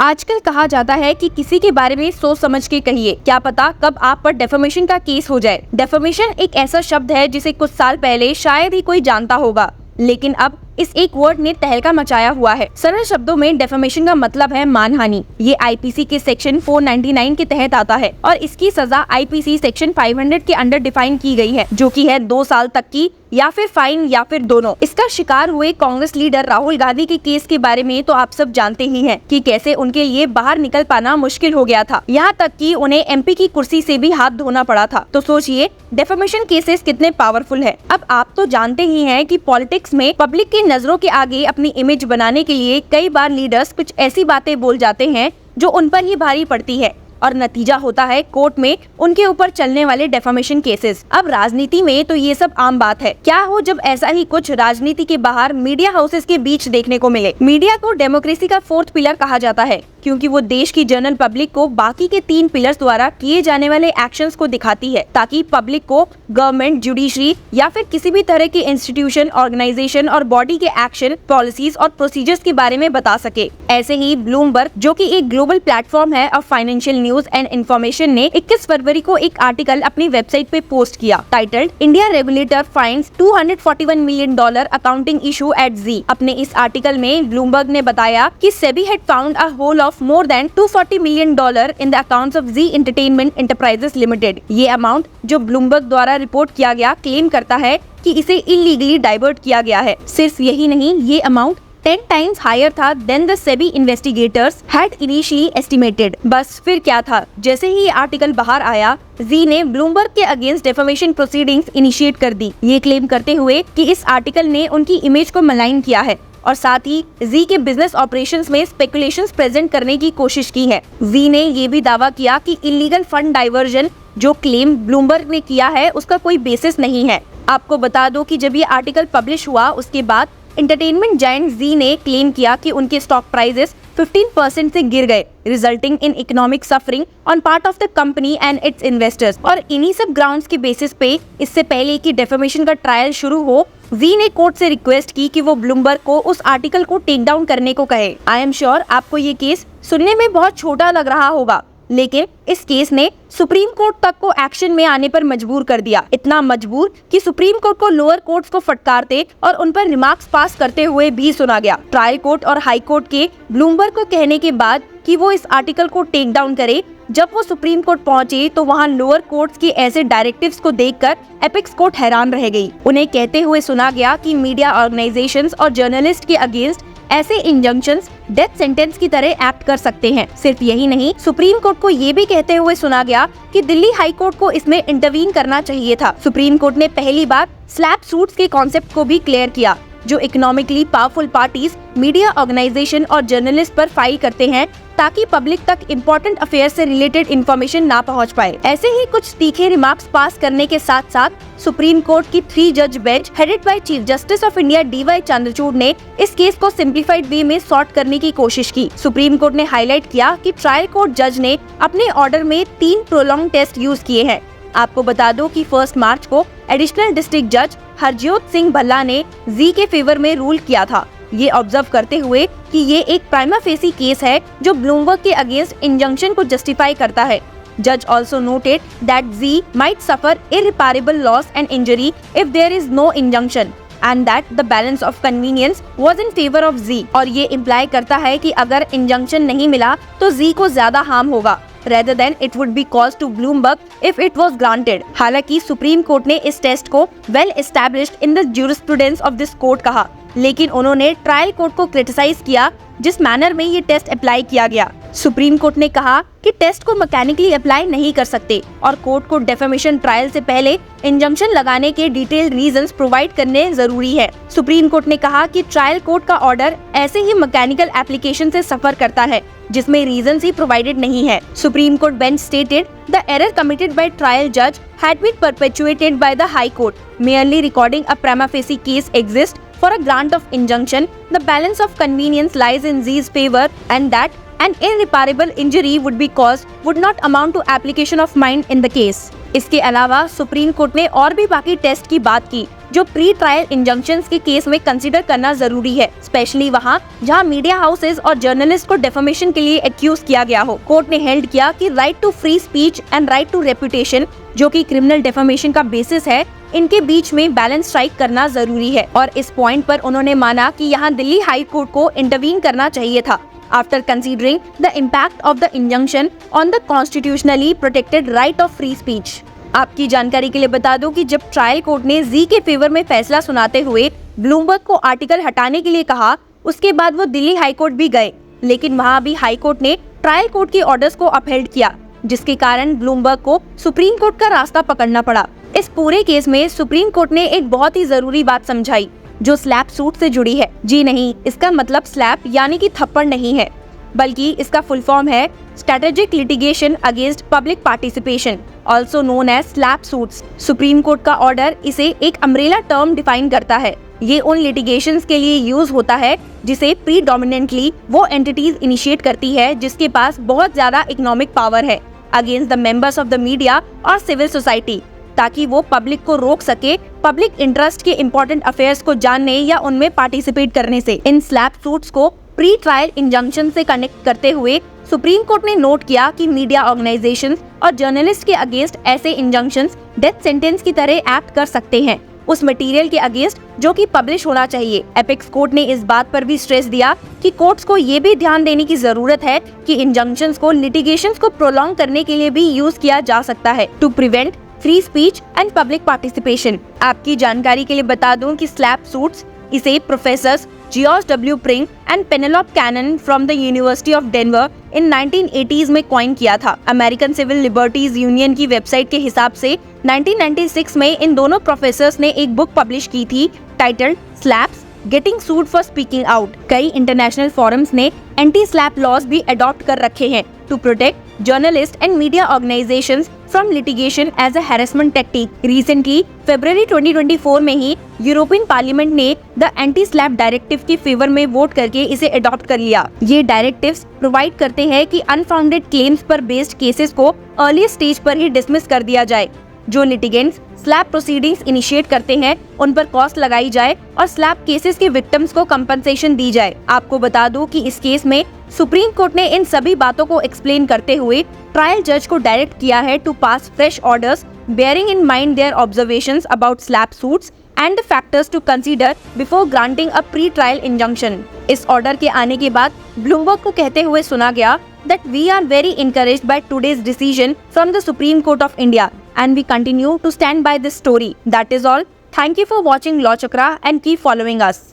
आजकल कहा जाता है कि किसी के बारे में सोच समझ के कहिए, क्या पता कब आप पर डेफेमेशन का केस हो जाए। डेफेमेशन एक ऐसा शब्द है जिसे कुछ साल पहले शायद ही कोई जानता होगा, लेकिन अब इस एक वर्ड ने तहलका मचाया हुआ है। सरल शब्दों में डेफेमेशन का मतलब है मानहानि। ये आईपीसी के सेक्शन 499 के तहत आता है और इसकी सजा आईपीसी सेक्शन 500 के अंडर डिफाइन की गई है, जो कि है 2 साल तक की या फिर फाइन या फिर दोनों। इसका शिकार हुए कांग्रेस लीडर राहुल गांधी के केस के बारे में तो आप सब जानते ही हैं कि कैसे उनके लिए बाहर निकल पाना मुश्किल हो गया था, यहाँ तक कि उन्हें एमपी की कुर्सी से भी हाथ धोना पड़ा था। तो सोचिए डेफेमेशन केसेस कितने पावरफुल है। अब आप तो जानते ही हैं कि पॉलिटिक्स में पब्लिक की नजरों के आगे अपनी इमेज बनाने के लिए कई बार लीडर्स कुछ ऐसी बातें बोल जाते हैं जो उन पर ही भारी पड़ती है और नतीजा होता है कोर्ट में उनके ऊपर चलने वाले डेफेमेशन केसेस। अब राजनीति में तो ये सब आम बात है। क्या हो जब ऐसा ही कुछ राजनीति के बाहर मीडिया हाउसेस के बीच देखने को मिले। मीडिया को डेमोक्रेसी का 4th पिलर कहा जाता है, क्योंकि वो देश की जनरल पब्लिक को बाकी के 3 पिलर्स द्वारा किए जाने वाले एक्शंस को दिखाती है, ताकि पब्लिक को गवर्नमेंट, जुडिशरी या फिर किसी भी तरह के इंस्टीट्यूशन, ऑर्गेनाइजेशन और बॉडी के एक्शन, पॉलिसीज और प्रोसीजर्स के बारे में बता सके। ऐसे ही ब्लूमबर्ग, जो कि एक ग्लोबल प्लेटफॉर्म है of financial news and information, ने 21 फरवरी को एक आर्टिकल अपनी वेबसाइट पे पोस्ट किया titled India regulator fines $241 million accounting issue at Zee. अपने इस आर्टिकल में ब्लूमबर्ग ने बताया कि SEBI had found a hole of more than $240 million in the accounts of Zee Entertainment Enterprises Limited। ये अमाउंट जो ब्लूमबर्ग द्वारा रिपोर्ट किया गया क्लेम करता है कि इसे इलीगली डाइवर्ट किया गया है। सिर्फ यही नहीं, ये अमाउंट 10 times higher था than the SEBI investigators had initially estimated। बस फिर क्या था, जैसे ही ये आर्टिकल बाहर आया, जी ने ब्लूमबर्ग के अगेंस्ट डेफेमेशन प्रोसीडिंग्स इनिशिएट कर दी, ये क्लेम करते हुए कि इस आर्टिकल ने उनकी इमेज को मलाइन किया है और साथ ही जी के बिजनेस ऑपरेशंस में स्पेकुलेशंस प्रेजेंट करने की कोशिश की है। जी ने ये भी दावा किया कि इलीगल फंड डाइवर्जन जो क्लेम ब्लूमबर्ग ने किया है उसका कोई बेसिस नहीं है। आपको बता दो कि जब ये आर्टिकल पब्लिश हुआ उसके बाद एंटरटेनमेंट जायंट जी ने क्लेम किया कि उनके स्टॉक प्राइसेस 15% से गिर गए, resulting in economic suffering on part of the company and it's investors. और इन्हीं सब ग्राउंड्स के बेसिस पे इससे पहले कि डेफेमेशन का ट्रायल शुरू हो, जी ने कोर्ट से रिक्वेस्ट की कि वो ब्लूमबर्ग को उस आर्टिकल को टेक डाउन करने को कहे। आई एम श्योर आपको ये केस सुनने में बहुत छोटा लग रहा होगा, लेकिन इस केस ने सुप्रीम कोर्ट तक को एक्शन में आने पर मजबूर कर दिया। इतना मजबूर कि सुप्रीम कोर्ट को लोअर कोर्ट्स को फटकारते और उन पर रिमार्क्स पास करते हुए भी सुना गया। ट्रायल कोर्ट और हाई कोर्ट के ब्लूमबर्ग को कहने के बाद कि वो इस आर्टिकल को टेक डाउन करे, जब वो सुप्रीम कोर्ट पहुंचे तो वहां लोअर कोर्ट्स के ऐसे डायरेक्टिव्स को देखकर एपेक्स कोर्ट हैरान रह गई। उन्हें कहते हुए सुना गया कि मीडिया ऑर्गेनाइजेशंस और जर्नलिस्ट के अगेंस्ट ऐसे इंजंक्शंस डेथ सेंटेंस की तरह एक्ट कर सकते हैं। सिर्फ यही नहीं, सुप्रीम कोर्ट को ये भी कहते हुए सुना गया कि दिल्ली हाई कोर्ट को इसमें इंटरवीन करना चाहिए था। सुप्रीम कोर्ट ने पहली बार स्लैप सूट्स के कॉन्सेप्ट को भी क्लियर किया, जो economically powerful parties, media organization और जर्नलिस्ट पर फाइल करते हैं, ताकि पब्लिक तक इम्पोर्टेंट अफेयर से रिलेटेड इन्फॉर्मेशन ना पहुंच पाए। ऐसे ही कुछ तीखे रिमार्क्स पास करने के साथ साथ सुप्रीम कोर्ट की 3 जज bench headed by chief justice of India DY Chandrachud ने इस केस को सिंप्लीफाइड वे में सॉर्ट करने की कोशिश की। सुप्रीम कोर्ट ने हाईलाइट किया कि ट्रायल कोर्ट जज ने अपने ऑर्डर में 3 प्रोलॉन्ग टेस्ट यूज किए हैं। आपको बता दो कि 1 मार्च को एडिशनल डिस्ट्रिक्ट जज हरज्योत सिंह भल्ला ने जी के फेवर में रूल किया था, ये ऑब्जर्व करते हुए कि ये एक प्राइमा फेसी केस है जो ब्लूमबर्ग के अगेंस्ट इंजंक्शन को जस्टिफाई करता है। Judge also noted that Z might suffer irreparable loss and injury if there is no injunction and that the balance of convenience was in favor of Z। और ये imply करता है कि अगर injunction नहीं मिला तो Z को ज्यादा हार्म होगा rather than it would be caused to Bloomberg if it was granted। हालांकि सुप्रीम कोर्ट ने इस टेस्ट को well established in the jurisprudence of this court कहा, लेकिन उन्होंने ट्रायल कोर्ट को क्रिटिसाइज किया जिस मैनर में ये टेस्ट अप्लाई किया गया। सुप्रीम कोर्ट ने कहा कि टेस्ट को मैकेनिकली अप्लाई नहीं कर सकते और कोर्ट को डेफेमेशन ट्रायल से पहले इंजंक्शन लगाने के डिटेल्ड रीजंस प्रोवाइड करने जरूरी है। सुप्रीम कोर्ट ने कहा कि ट्रायल कोर्ट का ऑर्डर ऐसे ही मैकेनिकल एप्लीकेशन से सफर करता है जिसमें रीजंस ही प्रोवाइडेड नहीं है। Supreme court bench stated the error committed by trial जज had been perpetuated by the high court, merely recording a prima facie case exists for a grant of injunction. The balance of convenience lies in Z's favor and that an irreparable injury would be caused would not amount to application of mind in the case। इसके अलावा supreme court ने और भी बाकी test की बात की जो प्री ट्रायल इंजंक्शंस के केस में कंसीडर करना जरूरी है, स्पेशली वहाँ जहाँ मीडिया हाउसेज और जर्नलिस्ट को डेफेमेशन के लिए एक्यूज किया गया हो। कोर्ट ने हेल्ड किया कि right to free speech and right to reputation, जो कि क्रिमिनल डेफेमेशन का बेसिस है, इनके बीच में बैलेंस स्ट्राइक करना जरूरी है। और इस पॉइंट पर उन्होंने माना कि यहाँ दिल्ली हाई कोर्ट को इंटरवीन करना चाहिए था after considering the impact of the injunction on the constitutionally protected right of free speech. आपकी जानकारी के लिए बता दूं कि जब ट्रायल कोर्ट ने जी के फेवर में फैसला सुनाते हुए ब्लूमबर्ग को आर्टिकल हटाने के लिए कहा, उसके बाद वो दिल्ली हाई कोर्ट भी गए, लेकिन वहाँ भी हाई कोर्ट ने ट्रायल कोर्ट के ऑर्डर्स को अपहेल्ड किया, जिसके कारण ब्लूमबर्ग को सुप्रीम कोर्ट का रास्ता पकड़ना पड़ा। इस पूरे केस में सुप्रीम कोर्ट ने एक बहुत ही जरूरी बात समझाई, जो स्लैप सूट से जुड़ी है। जी नहीं, इसका मतलब स्लैप यानी कि थप्पड़ नहीं है, बल्कि इसका फुल फॉर्म है strategic litigation against public participation, also known as slap suits. Supreme court का ऑर्डर इसे एक अम्ब्रेला टर्म डिफाइन करता है। ये उन लिटिगेशंस के लिए यूज होता है जिसे प्रीडोमिनेंटली वो एंटिटीज इनिशिएट करती है जिसके पास बहुत ज्यादा इकोनॉमिक पावर है, against the members of the media और सिविल सोसाइटी, ताकि वो पब्लिक को रोक सके पब्लिक इंटरेस्ट के इम्पोर्टेंट अफेयर्स को जानने या उनमें पार्टिसिपेट करने से। इन स्लैप सूट्स को प्री ट्रायल इंजंक्शन से कनेक्ट करते हुए सुप्रीम कोर्ट ने नोट किया कि मीडिया ऑर्गेनाइजेशंस और जर्नलिस्ट के अगेंस्ट ऐसे इंजंक्शंस डेथ सेंटेंस की तरह एक्ट कर सकते हैं, उस मटेरियल के अगेंस्ट जो कि पब्लिश होना चाहिए। एपेक्स कोर्ट ने इस बात पर भी स्ट्रेस दिया कि कोर्ट्स को ये भी ध्यान देने की जरूरत है कि इंजंक्शंस को लिटिगेशंस को प्रोलॉन्ग करने के लिए भी यूज किया जा सकता है to prevent free speech and public participation. आपकी जानकारी के लिए बता दूं कि स्लैप सूट्स इसे प्रोफेसर्स जियोस W Pring and Penelope Canan from the university of Denver in 1980s में कॉइन किया था। अमेरिकन सिविल लिबर्टीज यूनियन की वेबसाइट के हिसाब से 1996 में इन दोनों प्रोफेसर्स ने एक बुक पब्लिश की थी titled SLAPPs getting sued for speaking out. कई इंटरनेशनल फोरम्स ने एंटी स्लैप लॉज भी अडॉप्ट कर रखे हैं to protect journalist and media organisations from litigation as a harassment technique. Recently फरवरी 2024 में ही यूरोपियन पार्लियामेंट ने द एंटी स्लैप डायरेक्टिव के फेवर में वोट करके इसे अडॉप्ट कर लिया। ये डायरेक्टिव्स प्रोवाइड करते हैं कि अनफाउंडेड क्लेम्स पर बेस्ड केसेस को अर्ली स्टेज पर ही डिसमिस कर दिया जाए। जो लिटिगेंट्स स्लैप प्रोसीडिंग्स इनिशिएट करते हैं उन पर कॉस्ट लगाई जाए और स्लैप केसेस के विक्टिम्स को कंपनसेशन दी जाए। आपको बता दूं कि इस केस में सुप्रीम कोर्ट ने इन सभी बातों को एक्सप्लेन करते हुए ट्रायल जज को डायरेक्ट किया है to pass fresh orders bearing in mind their observations about slap suits and the factors to consider before granting a pre-trial injunction। इस ऑर्डर के आने के बाद ब्लूमबर्ग को कहते हुए सुना गया that we are very encouraged by today's decision from the Supreme Court of India and we continue to stand by this story. That is all. Thank you for watching Law Chakra and keep following us.